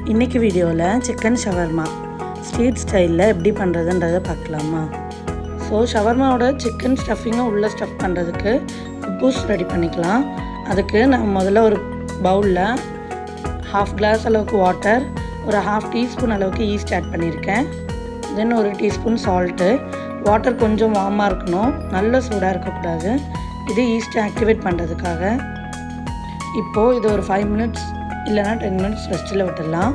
இன்றைக்கி வீடியோவில் chicken shawarma street ஸ்டைலில் எப்படி பண்ணுறதுன்றதை பார்க்கலாமா. ஸோ ஷவர்மாவோட சிக்கன் ஸ்டஃபிங்கும் உள்ளே ஸ்டஃப் பண்ணுறதுக்கு குப்பூஸ் ரெடி பண்ணிக்கலாம். அதுக்கு நான் முதல்ல ஒரு பவுலில் 1/2 கிளாஸ் அளவுக்கு வாட்டர், ஒரு 1/2 டீஸ்பூன் அளவுக்கு ஈஸ்ட் ஆட் பண்ணியிருக்கேன். தென் ஒரு டீஸ்பூன் சால்ட்டு. வாட்டர் கொஞ்சம் வார்மாக இருக்கணும், நல்ல சூடாக இருக்கக்கூடாது. இது ஈஸ்ட்டை ஆக்டிவேட் பண்ணுறதுக்காக. இப்போது இது ஒரு 5 மினிட்ஸ் இல்லைனா 10 மினிட்ஸ் ரெஸ்ட்டில் விட்டுடலாம்.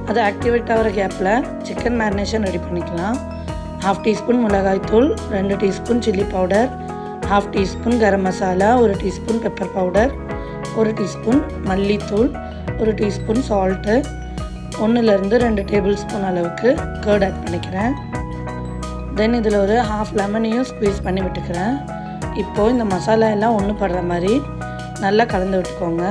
அது ஆக்டிவேட் ஆகிற கேப்பில் சிக்கன் மேரினேஷன் ரெடி பண்ணிக்கலாம். 1/2 டீஸ்பூன் மிளகாய்த்தூள், 2 teaspoon chilli powder, 1/2 teaspoon garam masala, 1 teaspoon pepper powder, 1 teaspoon மல்லித்தூள், 1 டீஸ்பூன் சால்ட்டு, 1-2 டேபிள் ஸ்பூன் அளவுக்கு கர்ட் ஆட் பண்ணிக்கிறேன். தென் இதில் ஒரு 1/2 லெமனையும் ஸ்க்வீஸ் பண்ணி விட்டுக்கிறேன். இப்போது இந்த மசாலா எல்லாம் ஒன்று படுற மாதிரி நல்லா கலந்து விட்டுக்கோங்க.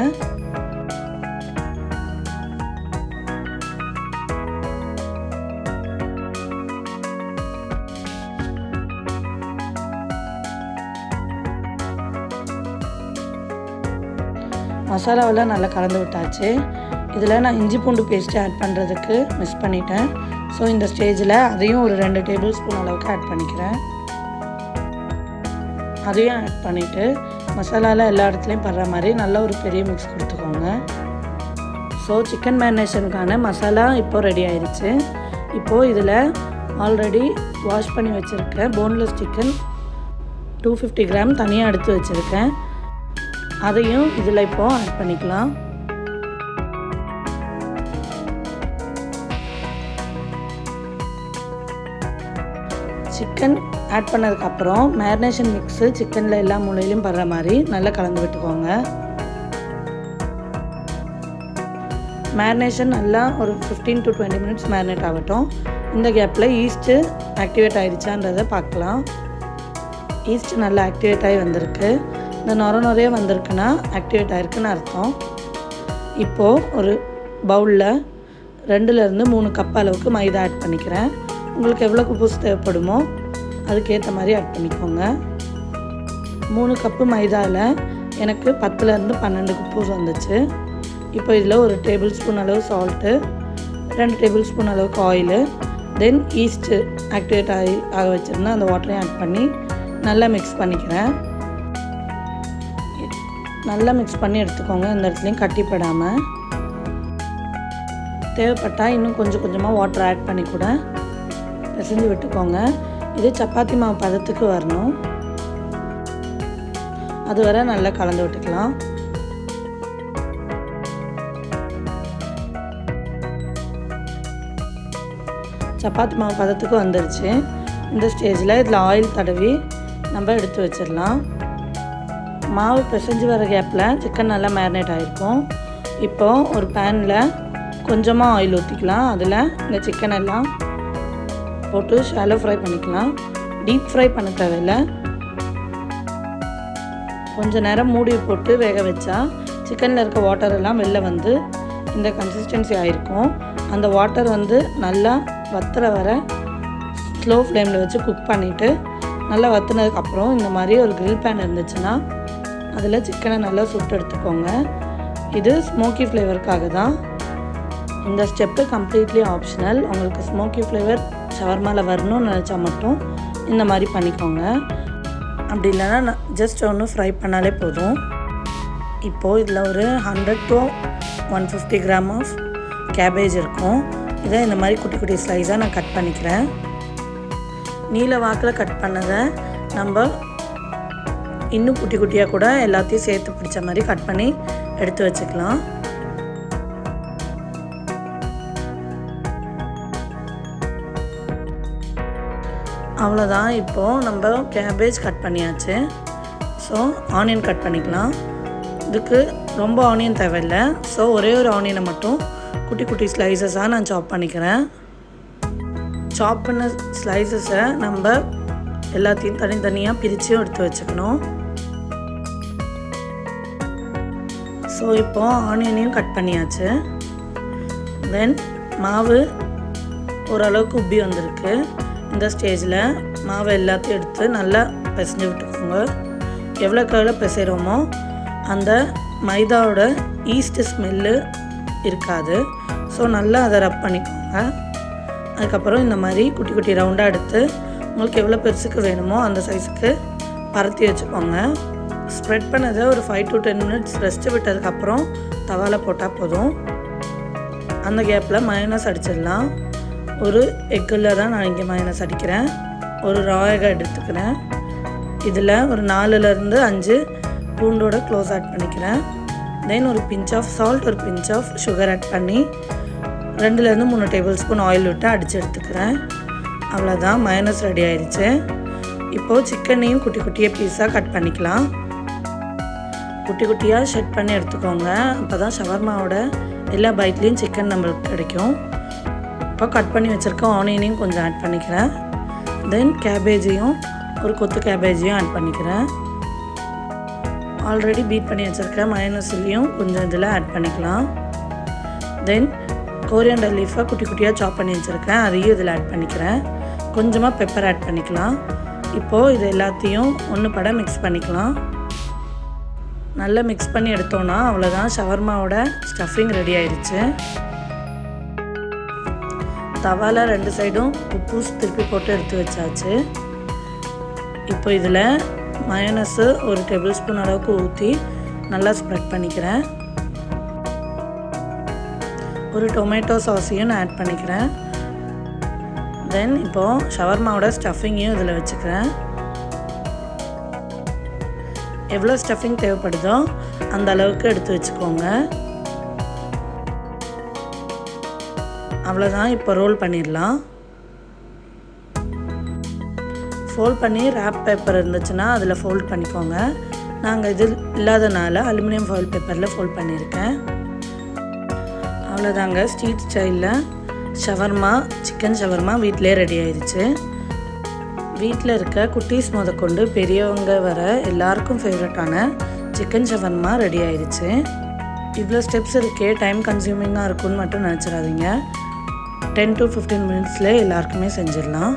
மசாலாவெல்லாம் நல்லா கலந்து விட்டாச்சு. இதில் நான் இஞ்சி பூண்டு பேஸ்ட்டு ஆட் பண்ணுறதுக்கு மிஸ் பண்ணிட்டேன். ஸோ இந்த ஸ்டேஜில் அதையும் ஒரு 2 டேபிள் ஸ்பூன் அளவுக்கு ஆட் பண்ணிக்கிறேன். அதையும் ஆட் பண்ணிவிட்டு மசாலாவில் எல்லா இடத்துலையும் படுற மாதிரி நல்லா ஒரு பெரிய மிக்ஸ் கொடுத்துக்கோங்க. ஸோ சிக்கன் மேரினேஷனுக்கான மசாலா இப்போது ரெடி ஆயிடுச்சு. இப்போது இதில் ஆல்ரெடி வாஷ் பண்ணி வச்சுருக்கேன் போன்லெஸ் சிக்கன் 250 கிராம் தனியாக எடுத்து வச்சுருக்கேன். அதையும் இதில் இப்போது ஆட் பண்ணிக்கலாம். சிக்கன் ஆட் பண்ணதுக்கப்புறம் மேரினேஷன் மிக்ஸு சிக்கனில் எல்லா மூலையிலையும் படுற மாதிரி நல்லா கலந்து விட்டுக்கோங்க. மேரினேஷன் நல்லா ஒரு 15 to 20 மினிட்ஸ் மேரினேட் ஆகட்டும். இந்த கேப்பில் ஈஸ்ட்டு ஆக்டிவேட் ஆகிடுச்சான்றதை பார்க்கலாம். ஈஸ்ட் நல்லா ஆக்டிவேட் ஆகி வந்திருக்கு. இந்த நுரைய வந்திருக்குன்னா ஆக்டிவேட் ஆகிருக்குன்னு அர்த்தம். இப்போது ஒரு பவுலில் 2-3 கப் அளவுக்கு மைதா ஆட் பண்ணிக்கிறேன். உங்களுக்கு எவ்வளோ குப்பூஸ் தேவைப்படுமோ அதுக்கேற்ற மாதிரி ஆட் பண்ணிக்கோங்க. 3 கப்பு மைதாவில் எனக்கு 10-12 குப்பூஸ் வந்துச்சு. இப்போ இதில் ஒரு டேபிள் ஸ்பூன் அளவு சால்ட்டு, 2 டேபிள் ஸ்பூன் அளவுக்கு ஆயிலு, தென் ஈஸ்ட்டு ஆக்டிவேட் ஆக வச்சுருந்தேன் அந்த வாட்டரையும் ஆட் பண்ணி நல்லா மிக்ஸ் பண்ணிக்கிறேன். நல்லா மிக்ஸ் பண்ணி எடுத்துக்கோங்க, இந்த இடத்துலையும் கட்டிப்படாமல். தேவைப்பட்டால் இன்னும் கொஞ்சம் கொஞ்சமாக வாட்டர் ஆட் பண்ணி கூட பிசைஞ்சு விட்டுக்கோங்க. இது சப்பாத்தி மாவு பதத்துக்கு வரணும். அது வரை நல்லா கலந்து விட்டுக்கலாம். சப்பாத்தி மாவு பதத்துக்கு வந்துருச்சு. இந்த ஸ்டேஜில் இதில் ஆயில் தடவி நம்ம எடுத்து வச்சிடலாம். மாவு பிசைஞ்சு வர கேப்பில் சிக்கன் நல்லா மேரினேட் ஆகிருக்கும். இப்போது ஒரு பேனில் கொஞ்சமாக ஆயில் ஊற்றிக்கலாம். அதில் இந்த சிக்கன் எல்லாம் போட்டு ஷாலோ ஃப்ரை பண்ணிக்கலாம். டீப் ஃப்ரை பண்ண தேவையில்லை. கொஞ்சம் நேரம் மூடி போட்டு வேக வச்சா சிக்கனில் இருக்க வாட்டர் எல்லாம் வெளில வந்து இந்த கன்சிஸ்டன்சி ஆகிருக்கும். அந்த வாட்டர் வந்து நல்லா வத்துற வர ஸ்லோ ஃப்ளேமில் வச்சு குக் பண்ணிவிட்டு நல்லா வத்துனதுக்கப்புறம் இந்த மாதிரி ஒரு கிரில் பேன் இருந்துச்சுன்னா அதில் சிக்கனை நல்லா சுட்டு எடுத்துக்கோங்க. இது ஸ்மோக்கி ஃப்ளேவருக்காக தான். இந்த ஸ்டெப்பு கம்ப்ளீட்லி ஆப்ஷனல். உங்களுக்கு ஸ்மோக்கி ஃப்ளேவர் ஷவர்மாவில் வரணும்னு நினச்சா மட்டும் இந்த மாதிரி பண்ணிக்கோங்க. அப்படி இல்லைன்னா ஜஸ்ட் ஒன்று ஃப்ரை பண்ணாலே போதும். இப்போது இதில் ஒரு 100 to 150 கிராம் ஆஃப் கேபேஜ் இருக்கும். இதை இந்த மாதிரி குட்டி குட்டி ஸ்லைஸாக நான் கட் பண்ணிக்கிறேன். நீல வாக்கில் கட் பண்ணதை நம்ம இன்னும் குட்டி குட்டியாக கூட எல்லாத்தையும் சேர்த்து பிடிச்ச மாதிரி கட் பண்ணி எடுத்து வச்சுக்கலாம். அவ்வளோதான். இப்போது நம்ம கேபேஜ் கட் பண்ணியாச்சு. ஸோ ஆனியன் கட் பண்ணிக்கலாம். இதுக்கு ரொம்ப ஆனியன் தேவையில்லை. ஸோ ஒரே ஒரு ஆனியனை மட்டும் குட்டி குட்டி ஸ்லைசஸாக நான் சாப் பண்ணிக்கிறேன். சாப் பண்ண ஸ்லைசஸை நம்ம எல்லாத்தையும் தனித்தனியாக பிரித்து எடுத்து வச்சுக்கணும். ஸோ இப்போது ஆனியனையும் கட் பண்ணியாச்சு. தென் மாவு ஓரளவுக்கு உப்பி வந்திருக்கு. இந்த ஸ்டேஜில் மாவை எல்லாத்தையும் எடுத்து நல்லா பிசைஞ்சு விட்டுக்கோங்க. எவ்வளோக்கு எவ்வளோ பிசைகிறோமோ அந்த மைதாவோட ஈஸ்ட் ஸ்மெல்லு இருக்காது. ஸோ நல்லா அதை ரப் பண்ணிக்கோங்க. அதுக்கப்புறம் இந்த மாதிரி குட்டி குட்டி ரவுண்டாக எடுத்து உங்களுக்கு எவ்வளோ பெருசுக்கு வேணுமோ அந்த சைஸுக்கு பரத்தி வச்சுக்கோங்க. ஸ்ப்ரெட் பண்ணதை ஒரு 5 to 10 minutes ரெஸ்ட்டு விட்டதுக்கப்புறம் தவாவில் போட்டால் போதும். அந்த கேப்பில் மயோனஸ் அடிச்சிடலாம். ஒரு எக்கில் தான் நான் இங்கே மயோனஸ் அடிக்கிறேன். ஒரு ரா எக் எடுத்துக்கிறேன். இதில் ஒரு 4லேருந்து 5 பூண்டோட க்ளோஸ் ஆட் பண்ணிக்கிறேன். தென் ஒரு பிஞ்ச் ஆஃப் சால்ட், ஒரு பிஞ்ச் ஆஃப் சுகர் ஆட் பண்ணி 2லேருந்து 3 டேபிள் ஸ்பூன் ஆயில் விட்டு அடித்து எடுத்துக்கிறேன். அவ்வளோதான், மயோனஸ் ரெடி ஆயிடுச்சு. இப்போது சிக்கனையும் குட்டி குட்டியாக பீஸாக கட் பண்ணிக்கலாம். குட்டி குட்டியாக ஷெட் பண்ணி எடுத்துக்கோங்க. அப்போ தான் ஷவர்மாவோட எல்லா பைட்லேயும் சிக்கன் நம்மளுக்கு கிடைக்கும். இப்போ கட் பண்ணி வச்சுருக்க ஆனியனையும் கொஞ்சம் ஆட் பண்ணிக்கிறேன். தென் கேபேஜையும் ஒரு கொத்து கேபேஜையும் ஆட் பண்ணிக்கிறேன். ஆல்ரெடி பீட் பண்ணி வச்சுருக்க மயோனஸ்லையும் கொஞ்சம் இதில் ஆட் பண்ணிக்கலாம். தென் கோரியண்டர் லீஃபை குட்டி குட்டியாக சாப் பண்ணி வச்சுருக்கேன், அதையும் இதில் ஆட் பண்ணிக்கிறேன். கொஞ்சமாக பெப்பர் ஆட் பண்ணிக்கலாம். இப்போது இது எல்லாத்தையும் ஒன்று பட மிக்ஸ் பண்ணிக்கலாம். நல்லா மிக்ஸ் பண்ணி எடுத்தோன்னா அவ்வளோதான், ஷவர்மாவோட ஸ்டஃபிங் ரெடி ஆயிடுச்சு. தவாவில் 2 சைடும் உப்பு திருப்பி போட்டு எடுத்து வச்சாச்சு. இப்போ இதில் மயோனஸு ஒரு டேபிள் ஸ்பூன் அளவுக்கு ஊற்றி நல்லா ஸ்ப்ரெட் பண்ணிக்கிறேன். ஒரு டொமேட்டோ சாஸையும் நான் ஆட் பண்ணிக்கிறேன். தென் இப்போது ஷவர்மாவோட ஸ்டஃபிங்கையும் இதில் வச்சுக்கிறேன். எவ்வளோ ஸ்டஃபிங் தேவைப்படுதோ அந்த அளவுக்கு எடுத்து வச்சுக்கோங்க. அவ்வளோதான், இப்போ ரோல் பண்ணிடலாம். ஃபோல்ட் பண்ணி ரேப் பேப்பர் இருந்துச்சுன்னா அதில் ஃபோல்ட் பண்ணிக்கோங்க. நாங்கள் இது இல்லாதனால அலுமினியம் ஃபாயில் பேப்பரில் ஃபோல்ட் பண்ணியிருக்கேன். அவ்வளோதாங்க, ஸ்ட்ரீட் ஸ்டைலில் ஷவர்மா, சிக்கன் ஷவர்மா வீட்டிலே ரெடி ஆயிடுச்சு. வீட்டில் இருக்க குட்டீஸ் முதற்கொண்டு பெரியவங்க வர எல்லாருக்கும் ஃபேவரட்டான சிக்கன் ஷவர்மா ரெடி ஆயிடுச்சு. இவ்வளோ ஸ்டெப்ஸ் இருக்கே, டைம் கன்சியூமிங்காக இருக்குன்னு மட்டும் நினச்சிடாதீங்க. 10 to 15 minutes எல்லாருக்குமே செஞ்சிடலாம்.